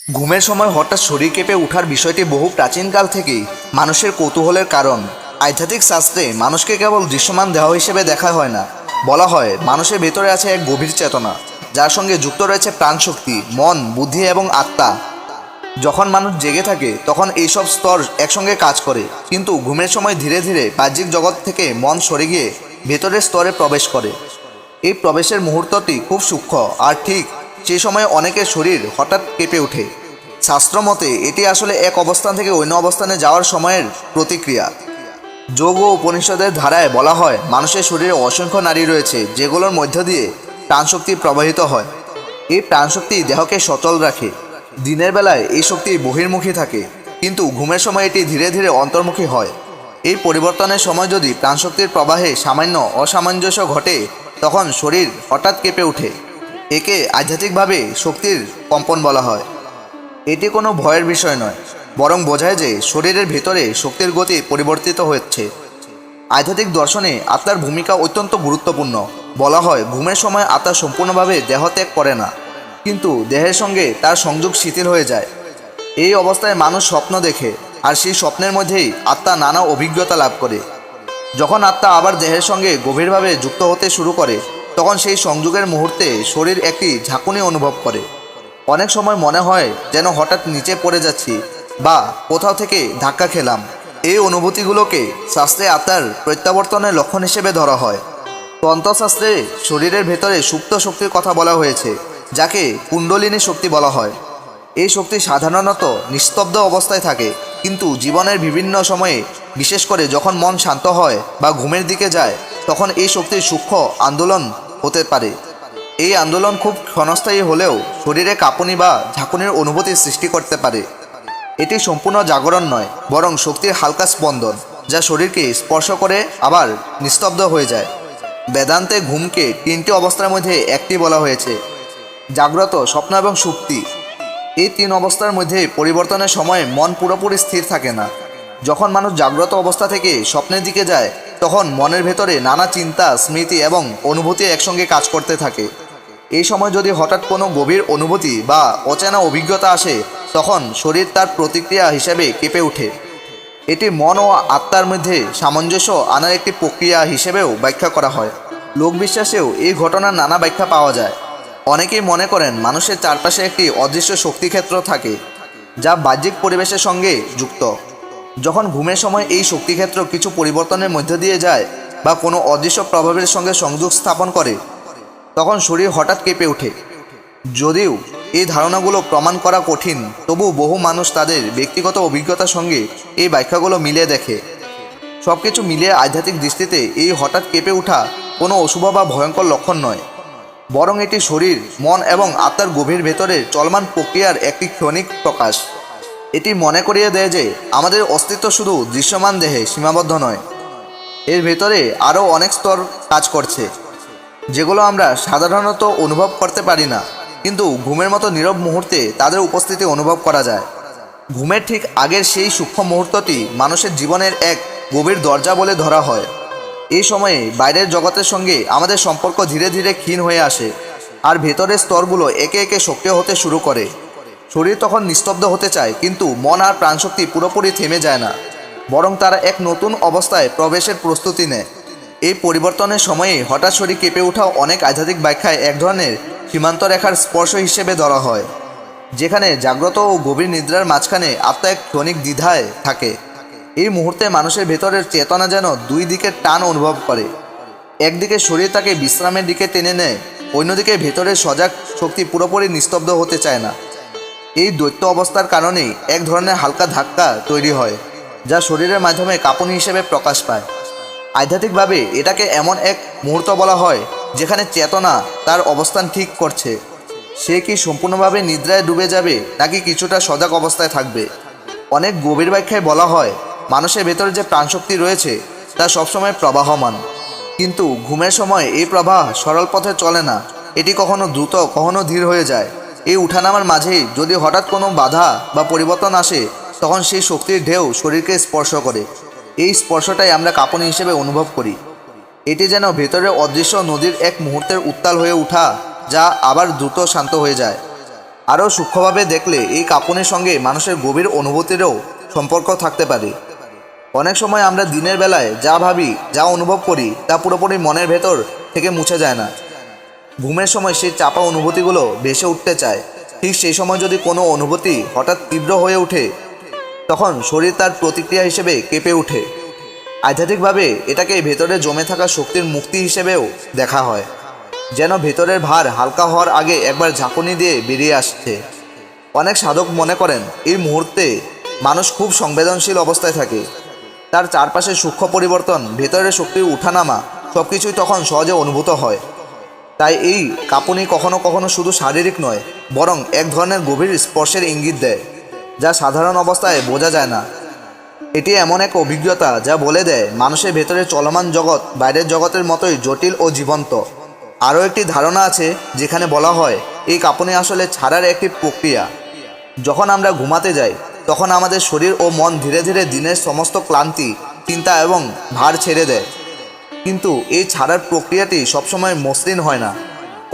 ঘুমের সময় হঠাৎ শরীর কেঁপে ওঠার বিষয়টি বহু প্রাচীনকাল থেকেই মানুষের কৌতূহলের কারণ। আধ্যাত্মিক শাস্ত্রে মানুষকে কেবল দৃশ্যমান দেহ হিসেবে দেখা হয় না, বলা হয় মানুষের ভেতরে আছে এক গভীর চেতনা, যার সঙ্গে যুক্ত রয়েছে প্রাণশক্তি, মন, বুদ্ধি এবং আত্মা। যখন মানুষ জেগে থাকে তখন এইসব স্তর একসঙ্গে কাজ করে, কিন্তু ঘুমের সময় ধীরে ধীরে বাহ্যিক জগৎ থেকে মন সরে গিয়ে ভেতরের স্তরে প্রবেশ করে। এই প্রবেশের মুহূর্তটি খুব সূক্ষ্ম, আর ঠিক সেই সময় অনেকের শরীর হঠাৎ কেঁপে ওঠে। শাস্ত্র মতে এটি আসলে এক অবস্থান থেকে অন্য অবস্থানে যাওয়ার সময়ের প্রতিক্রিয়া। যোগ ও উপনিষদের ধারায় বলা হয় মানুষের শরীরে অসংখ্য নাড়ি রয়েছে, যেগুলোর মধ্য দিয়ে প্রাণশক্তি প্রবাহিত হয়। এই প্রাণশক্তি দেহকে সচল রাখে। দিনের বেলায় এই শক্তি বহির্মুখী থাকে, কিন্তু ঘুমের সময় এটি ধীরে ধীরে অন্তর্মুখী হয়। এই পরিবর্তনের সময় যদি প্রাণশক্তির প্রবাহে সামান্য অসামঞ্জস্য ঘটে, তখন শরীর হঠাৎ কেঁপে ওঠে। একে আধ্যাত্মিকভাবে শক্তির কম্পন বলা হয়। এটি কোনো ভয়ের বিষয় নয়, বরং বোঝায় যে শরীরের ভেতরে শক্তির গতি পরিবর্তিত হচ্ছে। আধ্যাত্মিক দর্শনে আত্মার ভূমিকা অত্যন্ত গুরুত্বপূর্ণ। বলা হয় ঘুমের সময় আত্মা সম্পূর্ণভাবে দেহ ত্যাগ করে না, কিন্তু দেহের সঙ্গে তার সংযোগ শিথিল হয়ে যায়। এই অবস্থায় মানুষ স্বপ্ন দেখে, আর সেই স্বপ্নের মধ্যেই আত্মা নানা অভিজ্ঞতা লাভ করে। যখন আত্মা আবার দেহের সঙ্গে গভীরভাবে যুক্ত হতে শুরু করে, তখন সেই সংযোগের মুহূর্তে শরীর একটি ঝাঁকুনি অনুভব করে। অনেক সময় মনে হয় যেন হঠাৎ নিচে পড়ে যাচ্ছি বা কোথাও থেকে ধাক্কা খেলাম। এই অনুভূতিগুলোকে শাস্ত্রে আত্মার প্রত্যাবর্তনের লক্ষণ হিসেবে ধরা হয়। তন্ত্রশাস্ত্রে শরীরের ভেতরে সুপ্ত শক্তির কথা বলা হয়েছে, যাকে কুণ্ডলিনী শক্তি বলা হয়। এই শক্তি সাধারণত নিস্তব্ধ অবস্থায় থাকে, কিন্তু জীবনের বিভিন্ন সময়ে, বিশেষ করে যখন মন শান্ত হয় বা ঘুমের দিকে যায়, তখন এই শক্তির সূক্ষ্ম আন্দোলন হতে পারে। এই আন্দোলন খুব ক্ষণস্থায়ী হলেও শরীরে কাঁপুনি বা ঝাঁকুনির অনুভূতি সৃষ্টি করতে পারে। এটি সম্পূর্ণ জাগরণ নয়, বরং শক্তির হালকা স্পন্দন, যা শরীরকে স্পর্শ করে আবার নিস্তব্ধ হয়ে যায়। বেদান্তে ঘুমকে তিনটি অবস্থার মধ্যে একটি বলা হয়েছে: জাগ্রত, স্বপ্ন এবং সুপ্তি। এই তিন অবস্থার মধ্যে পরিবর্তনের সময় মন পুরোপুরি স্থির থাকে না। যখন মানুষ জাগ্রত অবস্থা থেকে স্বপ্নের দিকে যায়, তখন মনের ভেতরে নানা চিন্তা, স্মৃতি এবং অনুভূতি একসঙ্গে কাজ করতে থাকে। এই সময় যদি হঠাৎ কোনো গভীর অনুভূতি বা অচেনা অভিজ্ঞতা আসে, তখন শরীর তার প্রতিক্রিয়া হিসেবে কেঁপে ওঠে। এটি মন ও আত্মার মধ্যে সামঞ্জস্য আনার একটি প্রক্রিয়া হিসেবেও ব্যাখ্যা করা হয়। লোকবিশ্বাসেও এই ঘটনার নানা ব্যাখ্যা পাওয়া যায়। অনেকেই মনে করেন মানুষের চারপাশে একটি অদৃশ্য শক্তিক্ষেত্র থাকে, যা বাহ্যিক পরিবেশের সঙ্গে যুক্ত। যখন ঘুমের সময় এই শক্তিক্ষেত্র কিছু পরিবর্তনের মধ্য দিয়ে যায় বা কোনো অদৃশ্য প্রভাবের সঙ্গে সংযোগ স্থাপন করে, তখন শরীর হঠাৎ কেঁপে ওঠে। যদিও এই ধারণাগুলো প্রমাণ করা কঠিন, তবু বহু মানুষ তাদের ব্যক্তিগত অভিজ্ঞতার সঙ্গে এই ব্যাখ্যাগুলো মিলিয়ে দেখে। সব কিছু মিলিয়ে আধ্যাত্মিক দৃষ্টিতে এই হঠাৎ কেঁপে ওঠা কোনো অশুভ বা ভয়ঙ্কর লক্ষণ নয়, বরং এটি শরীর, মন এবং আত্মার গভীর ভেতরের চলমান প্রক্রিয়ার একটি ক্ষণিক প্রকাশ। এটি মনে করিয়ে দেয় যে আমাদের অস্তিত্ব শুধু দৃশ্যমান দেহে সীমাবদ্ধ নয়। এর ভেতরে আরও অনেক স্তর কাজ করছে, যেগুলো আমরা সাধারণত অনুভব করতে পারি না, কিন্তু ঘুমের মতো নীরব মুহূর্তে তাদের উপস্থিতি অনুভব করা যায়। ঘুমের ঠিক আগের সেই সূক্ষ্ম মুহূর্তটি মানুষের জীবনের এক গভীর দরজা বলে ধরা হয়। এই সময়ে বাইরের জগতের সঙ্গে আমাদের সম্পর্ক ধীরে ধীরে ক্ষীণ হয়ে আসে, আর ভেতরের স্তরগুলো একে একে সক্রিয় হতে শুরু করে। শরীর তখন নিস্তব্ধ হতে চায়, কিন্তু মন আর প্রাণশক্তি পুরোপুরি থেমে যায় না, বরং তারা এক নতুন অবস্থায় প্রবেশের প্রস্তুতি নেয়। এই পরিবর্তনের সময়ে হঠাৎ শরীর কেঁপে ওঠা অনেক আধ্যাত্মিক ব্যাখ্যায় এক ধরনের সীমান্ত রেখার স্পর্শ হিসেবে ধরা হয়, যেখানে জাগ্রত ও গভীর নিদ্রার মাঝখানে আত্মা এক ক্ষণিক দ্বিধায় থাকে। এই মুহূর্তে মানুষের ভেতরের চেতনা যেন দুই দিকের টান অনুভব করে। একদিকে শরীর তাকে বিশ্রামের দিকে টেনে নেয়, অন্যদিকে ভেতরের সজাগ শক্তি পুরোপুরি নিস্তব্ধ হতে চায় না। এই দ্বৈত অবস্থার কারণেই এক ধরনের হালকা ধাক্কা তৈরি হয়, যা শরীরের মাধ্যমে কাঁপুনি হিসেবে প্রকাশ পায়। আধ্যাত্মিকভাবে এটাকে এমন এক মুহূর্ত বলা হয় যেখানে চেতনা তার অবস্থান ঠিক করছে। সে কি সম্পূর্ণভাবে নিদ্রায় ডুবে যাবে, নাকি কিছুটা সজাগ অবস্থায় থাকবে। অনেক গভীর ব্যাখ্যায় বলা হয় মানুষের ভেতরে যে প্রাণশক্তি রয়েছে তা সবসময় প্রবাহমান, কিন্তু ঘুমের সময় এই প্রবাহ সরল পথে চলে না। এটি কখনো দ্রুত, কখনো ধীর হয়ে যায়। এই উঠানামার মাঝেই যদি হঠাৎ কোনো বাধা বা পরিবর্তন আসে, তখন সেই শক্তির ঢেউ শরীরকে স্পর্শ করে। এই স্পর্শটাই আমরা কাঁপুনি হিসেবে অনুভব করি। এটি যেন ভেতরের অদৃশ্য নদীর এক মুহূর্তের উত্তাল হয়ে ওঠা, যা আবার দ্রুত শান্ত হয়ে যায়। আরও সূক্ষ্মভাবে দেখলে এই কাঁপুনির সঙ্গে মানুষের গভীর অনুভূতিরও সম্পর্ক থাকতে পারে। অনেক সময় আমরা দিনের বেলায় যা ভাবি, যা অনুভব করি, তা পুরোপুরি মনের ভেতর থেকে মুছে যায় না। ঘুমের সময় সেই চাপা অনুভূতিগুলো ভেসে উঠতে চায়। ঠিক সেই সময় যদি কোনো অনুভূতি হঠাৎ তীব্র হয়ে ওঠে, তখন শরীর তার প্রতিক্রিয়া হিসেবে কেঁপে ওঠে। আধ্যাত্মিকভাবে এটাকে ভেতরে জমে থাকা শক্তির মুক্তি হিসেবেও দেখা হয়, যেন ভেতরের ভার হালকা হওয়ার আগে একবার ঝাঁকুনি দিয়ে বেরিয়ে আসছে। অনেক সাধক মনে করেন এই মুহূর্তে মানুষ খুব সংবেদনশীল অবস্থায় থাকে। তার চারপাশে সূক্ষ্ম পরিবর্তন, ভেতরের শক্তির উঠানামা সব কিছুই তখন সহজে অনুভূত হয়। তাই এই কাঁপুনি কখনো কখনো শুধু শারীরিক নয়, বরং এক ধরনের গভীর স্পর্শের ইঙ্গিত দেয়, যা সাধারণ অবস্থায় বোঝা যায় না। এটি এমন এক অভিজ্ঞতা যা বলে দেয় মানুষের ভেতরে চলমান জগৎ বাইরের জগতের মতোই জটিল ও জীবন্ত। আরও একটি ধারণা আছে যেখানে বলা হয় এই কাঁপুনি আসলে ছাড়ার একটি প্রক্রিয়া। যখন আমরা ঘুমাতে যাই, তখন আমাদের শরীর ও মন ধীরে ধীরে দিনের সমস্ত ক্লান্তি, চিন্তা এবং ভার ছেড়ে দেয়। কিন্তু এই ছাড়ার প্রক্রিয়াটি সবসময় মসৃণ হয় না।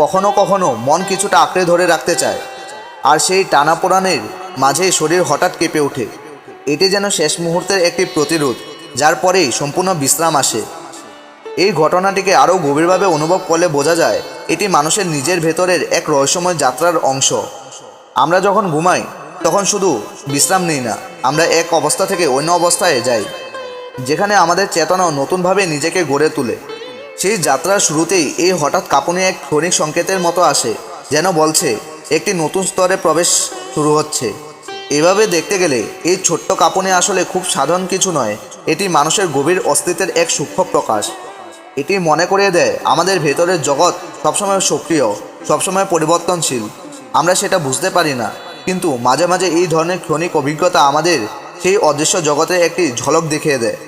কখনো কখনো মন কিছুটা আঁকড়ে ধরে রাখতে চায়, আর সেই টানাপোড়ানের মাঝেই শরীর হঠাৎ কেঁপে ওঠে। এটি যেন শেষ মুহূর্তের একটি প্রতিরোধ, যার পরেই সম্পূর্ণ বিশ্রাম আসে। এই ঘটনাটিকে আরও গভীরভাবে অনুভব করলে বোঝা যায় এটি মানুষের নিজের ভেতরের এক রহস্যময় যাত্রার অংশ। আমরা যখন ঘুমাই তখন শুধু বিশ্রাম নিই না, আমরা এক অবস্থা থেকে অন্য অবস্থায় যাই, যেখানে আমাদের চেতনাও নতুনভাবে নিজেকে গড়ে তোলে। সেই যাত্রার শুরুতেই এই হঠাৎ কাঁপুনি এক ক্ষণিক সংকেতের মতো আসে, যেন বলছে একটি নতুন স্তরে প্রবেশ শুরু হচ্ছে। এভাবে দেখতে গেলে এই ছোট্ট কাঁপুনি আসলে খুব সাধারণ কিছু নয়, এটি মানুষের গভীর অস্তিত্বের এক সূক্ষ্ম প্রকাশ। এটি মনে করিয়ে দেয় আমাদের ভেতরের জগৎ সবসময় সক্রিয়, সবসময় পরিবর্তনশীল। আমরা সেটা বুঝতে পারি না, কিন্তু মাঝে মাঝে এই ধরনের ক্ষণিক অভিজ্ঞতা আমাদের সেই অদৃশ্য জগতের একটি ঝলক দেখিয়ে দেয়।